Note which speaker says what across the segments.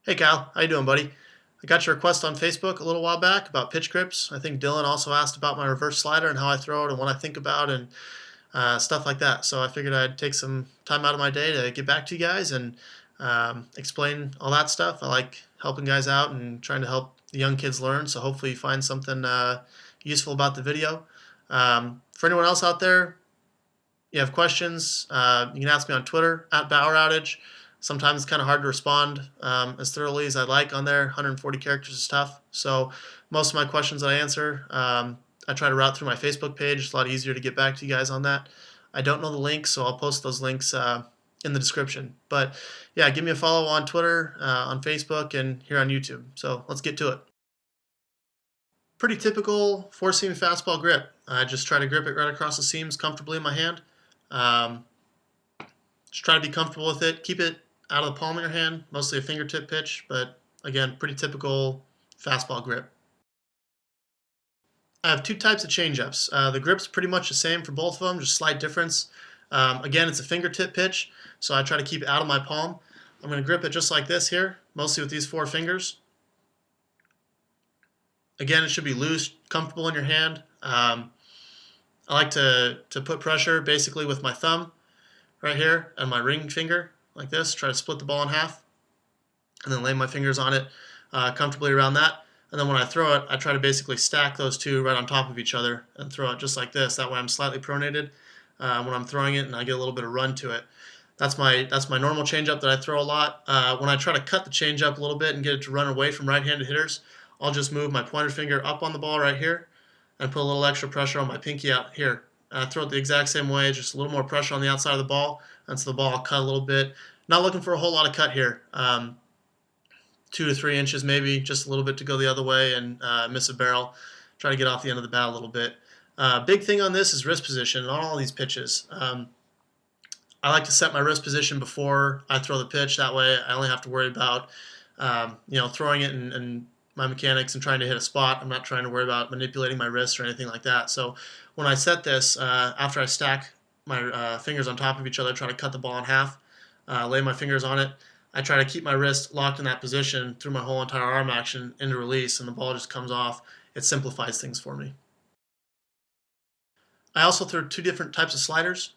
Speaker 1: Hey Kyle, how you doing, buddy? I got your request on Facebook a little while back about pitch grips. I think Dylan also asked about my reverse slider and how I throw it and what I think about and stuff like that. So I figured I'd take some time out of my day to get back to you guys and explain all that stuff. I like helping guys out and trying to help the young kids learn. So hopefully you find something useful about the video. For anyone else out there, you have questions, you can ask me on Twitter at Bauer Outage. Sometimes it's kind of hard to respond as thoroughly as I'd like on there. 140 characters is tough. So most of my questions that I answer, I try to route through my Facebook page. It's a lot easier to get back to you guys on that. I don't know the links, so I'll post those links in the description. But yeah, give me a follow on Twitter, on Facebook, and here on YouTube. So let's get to it. Pretty typical four-seam fastball grip. I just try to grip it right across the seams comfortably in my hand. Um, just try to be comfortable with it. Keep it out of the palm of your hand, mostly a fingertip pitch, but again, pretty typical fastball grip. I have two types of changeups. The grip's pretty much the same for both of them, just slight difference. Again, it's a fingertip pitch, so I try to keep it out of my palm. I'm going to grip it just like this here, mostly with these four fingers. Again, it should be loose, comfortable in your hand. I like to put pressure basically with my thumb right here and my ring finger like this. Try to split the ball in half and then lay my fingers on it comfortably around that. And then when I throw it, I try to basically stack those two right on top of each other and throw it just like this. That way I'm slightly pronated when I'm throwing it and I get a little bit of run to it. That's my normal changeup that I throw a lot. When I try to cut the changeup a little bit and get it to run away from right-handed hitters, I'll just move my pointer finger up on the ball right here and put a little extra pressure on my pinky out here. Throw it the exact same way, just a little more pressure on the outside of the ball, and so the ball will cut a little bit. Not looking for a whole lot of cut here. 2 to 3 inches maybe, just a little bit to go the other way and miss a barrel. Try to get off the end of the bat a little bit. Big thing on this is wrist position on all these pitches. I like to set my wrist position before I throw the pitch. That way I only have to worry about throwing it and my mechanics and trying to hit a spot. I'm not trying to worry about manipulating my wrist or anything like that. So when I set this, after I stack my fingers on top of each other, try to cut the ball in half, lay my fingers on it, I try to keep my wrist locked in that position through my whole entire arm action into release, and the ball just comes off. It simplifies things for me. I also throw two different types of sliders.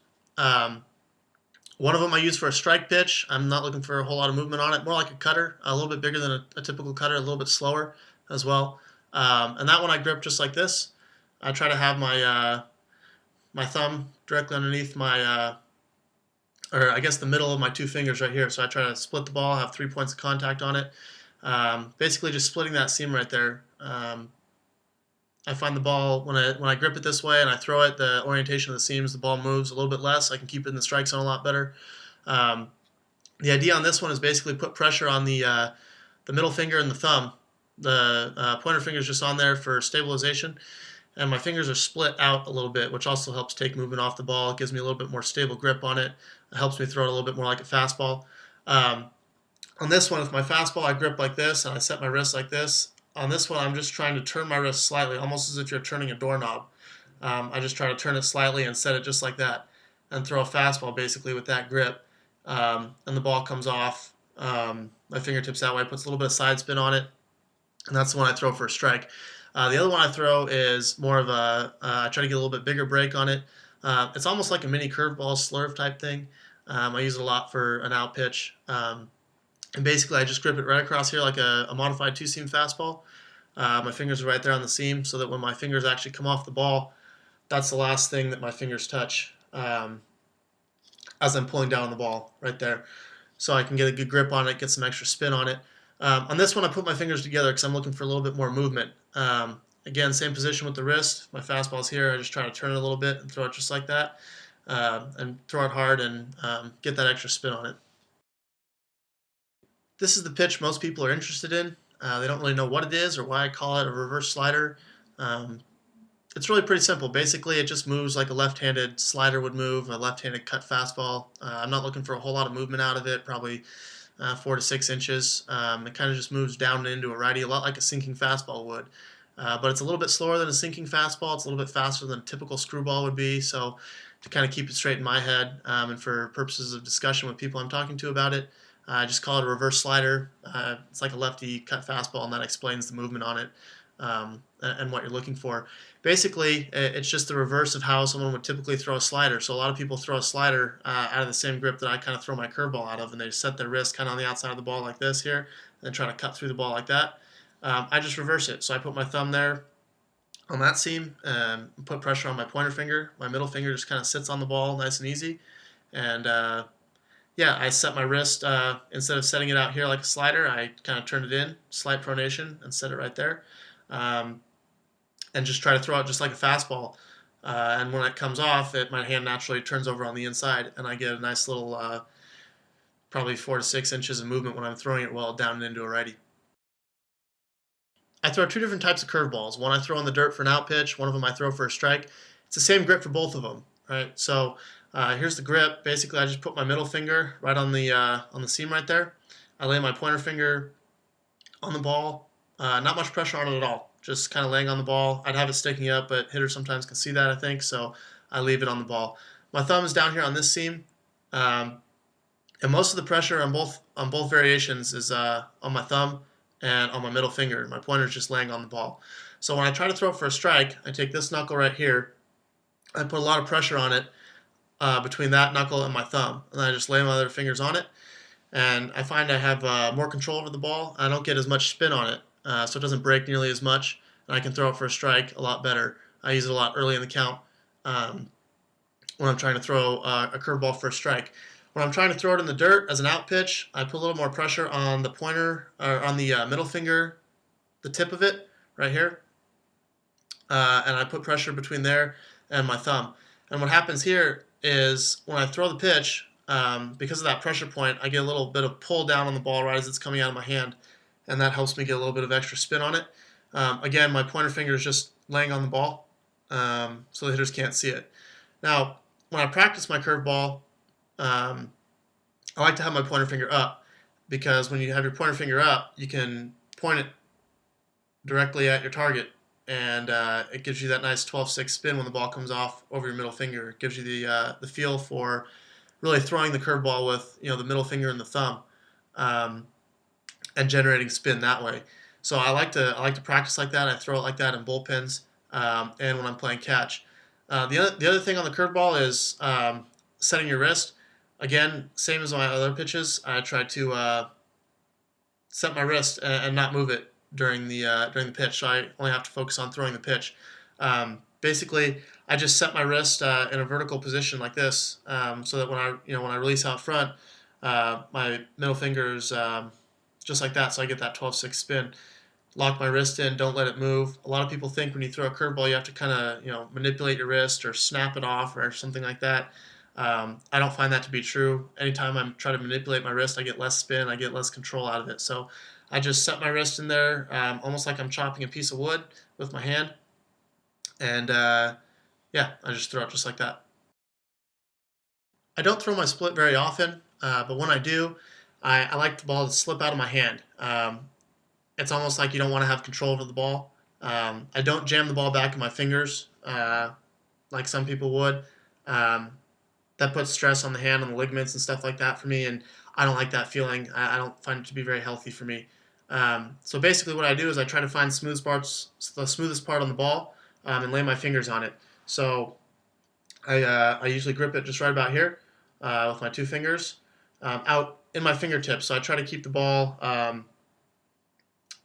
Speaker 1: One of them I use for a strike pitch. I'm not looking for a whole lot of movement on it. More like a cutter, a little bit bigger than a typical cutter, a little bit slower as well. And that one I grip just like this. I try to have my thumb directly underneath my, or I guess the middle of my two fingers right here. So I try to split the ball, have 3 points of contact on it. Basically just splitting that seam right there. I find the ball, when I grip it this way and I throw it, the orientation of the seams, the ball moves a little bit less. I can keep it in the strike zone a lot better. The idea on this one is basically put pressure on the middle finger and the thumb. The pointer finger is just on there for stabilization, and my fingers are split out a little bit, which also helps take movement off the ball. It gives me a little bit more stable grip on it. It helps me throw it a little bit more like a fastball. On this one, with my fastball, I grip like this, and I set my wrist like this. On this one, I'm just trying to turn my wrist slightly, almost as if you're turning a doorknob. I just try to turn it slightly and set it just like that, and throw a fastball basically with that grip. And the ball comes off my fingertips that way, puts a little bit of side spin on it, and that's the one I throw for a strike. The other one I throw is more of I try to get a little bit bigger break on it. It's almost like a mini curveball slurve type thing. I use it a lot for an out pitch. And basically, I just grip it right across here like a modified two-seam fastball. My fingers are right there on the seam, so that when my fingers actually come off the ball, that's the last thing that my fingers touch as I'm pulling down on the ball right there. So I can get a good grip on it, get some extra spin on it. On this one, I put my fingers together because I'm looking for a little bit more movement. Again, same position with the wrist. My fastball's here. I just try to turn it a little bit and throw it just like that, and throw it hard and get that extra spin on it. This is the pitch most people are interested in. They don't really know what it is or why I call it a reverse slider. It's really pretty simple. Basically, it just moves like a left-handed slider would move, a left-handed cut fastball. I'm not looking for a whole lot of movement out of it, probably 4 to 6 inches. It kind of just moves down into a righty, a lot like a sinking fastball would. But it's a little bit slower than a sinking fastball. It's a little bit faster than a typical screwball would be. So to kind of keep it straight in my head and for purposes of discussion with people I'm talking to about it, I just call it a reverse slider. It's like a lefty cut fastball, and that explains the movement on it and what you're looking for. Basically, it's just the reverse of how someone would typically throw a slider. So a lot of people throw a slider out of the same grip that I kind of throw my curveball out of, and they set their wrist kind of on the outside of the ball like this here, and then try to cut through the ball like that. I just reverse it. So I put my thumb there on that seam, put pressure on my pointer finger. My middle finger just kind of sits on the ball nice and easy. And yeah, I set my wrist, instead of setting it out here like a slider, I kind of turn it in, slight pronation, and set it right there. And just try to throw it just like a fastball. And when it comes off, my hand naturally turns over on the inside, and I get a nice little, probably 4 to 6 inches of movement when I'm throwing it well down and into a righty. I throw 2 different types of curveballs. One I throw in the dirt for an out pitch. One of them I throw for a strike. It's the same grip for both of them, right? So here's the grip. Basically, I just put my middle finger right on the seam right there. I lay my pointer finger on the ball. Not much pressure on it at all. Just kind of laying on the ball. I'd have it sticking up, but hitters sometimes can see that, I think, so I leave it on the ball. My thumb is down here on this seam, and most of the pressure on both variations is on my thumb and on my middle finger. My pointer is just laying on the ball. So when I try to throw it for a strike, I take this knuckle right here. I put a lot of pressure on it between that knuckle and my thumb, and then I just lay my other fingers on it. And I find I have more control over the ball. I don't get as much spin on it, so it doesn't break nearly as much, and I can throw it for a strike a lot better. I use it a lot early in the count when I'm trying to throw a curveball for a strike. When I'm trying to throw it in the dirt as an out pitch, I put a little more pressure on the pointer, or on the middle finger, the tip of it, right here. And I put pressure between there and my thumb. And what happens here is when I throw the pitch, because of that pressure point, I get a little bit of pull down on the ball right as it's coming out of my hand, and that helps me get a little bit of extra spin on it. Again, my pointer finger is just laying on the ball, so the hitters can't see it. Now, when I practice my curveball, I like to have my pointer finger up, because when you have your pointer finger up, you can point it directly at your target, and it gives you that nice 12-6 spin when the ball comes off over your middle finger. It gives you the feel for really throwing the curveball with the middle finger and the thumb, and generating spin that way. So I like to practice like that. I throw it like that in bullpens, and when I'm playing catch. The other thing on the curveball is setting your wrist. Again, same as my other pitches. I try to set my wrist and not move it during the pitch. So I only have to focus on throwing the pitch. Basically, I just set my wrist in a vertical position like this, so that when I release out front, my middle finger is just like that. So I get that 12-6 spin. Lock my wrist in, don't let it move. A lot of people think when you throw a curveball, you have to kind of manipulate your wrist or snap it off or something like that. I don't find that to be true. Anytime I try to manipulate my wrist, I get less spin, I get less control out of it. So I just set my wrist in there, almost like I'm chopping a piece of wood with my hand, and yeah, I just throw it just like that. I don't throw my split very often, but when I do, I like the ball to slip out of my hand. It's almost like you don't want to have control over the ball. I don't jam the ball back in my fingers like some people would. That puts stress on the hand, on the ligaments and stuff like that for me, and I don't like that feeling. I don't find it to be very healthy for me. So basically what I do is I try to find the smoothest part on the ball, and lay my fingers on it. So I usually grip it just right about here with my 2 fingers out in my fingertips. So I try to keep the ball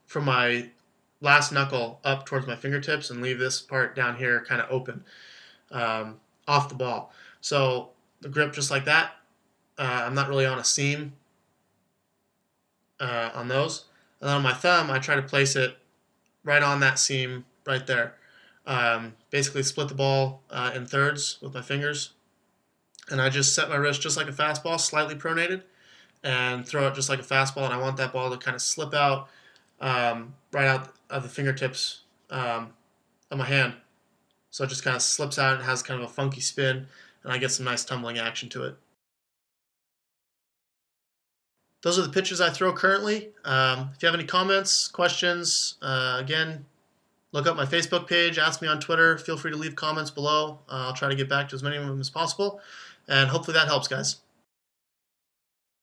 Speaker 1: from my last knuckle up towards my fingertips and leave this part down here kind of open off the ball. So the grip just like that. I'm not really on a seam on those. And then on my thumb, I try to place it right on that seam right there. Basically split the ball in thirds with my fingers. And I just set my wrist just like a fastball, slightly pronated, and throw it just like a fastball. And I want that ball to kind of slip out right out of the fingertips of my hand. So it just kind of slips out and has kind of a funky spin, and I get some nice tumbling action to it. Those are the pitches I throw currently. If you have any comments, questions, again, look up my Facebook page, ask me on Twitter. Feel free to leave comments below. I'll try to get back to as many of them as possible, and hopefully that helps, guys.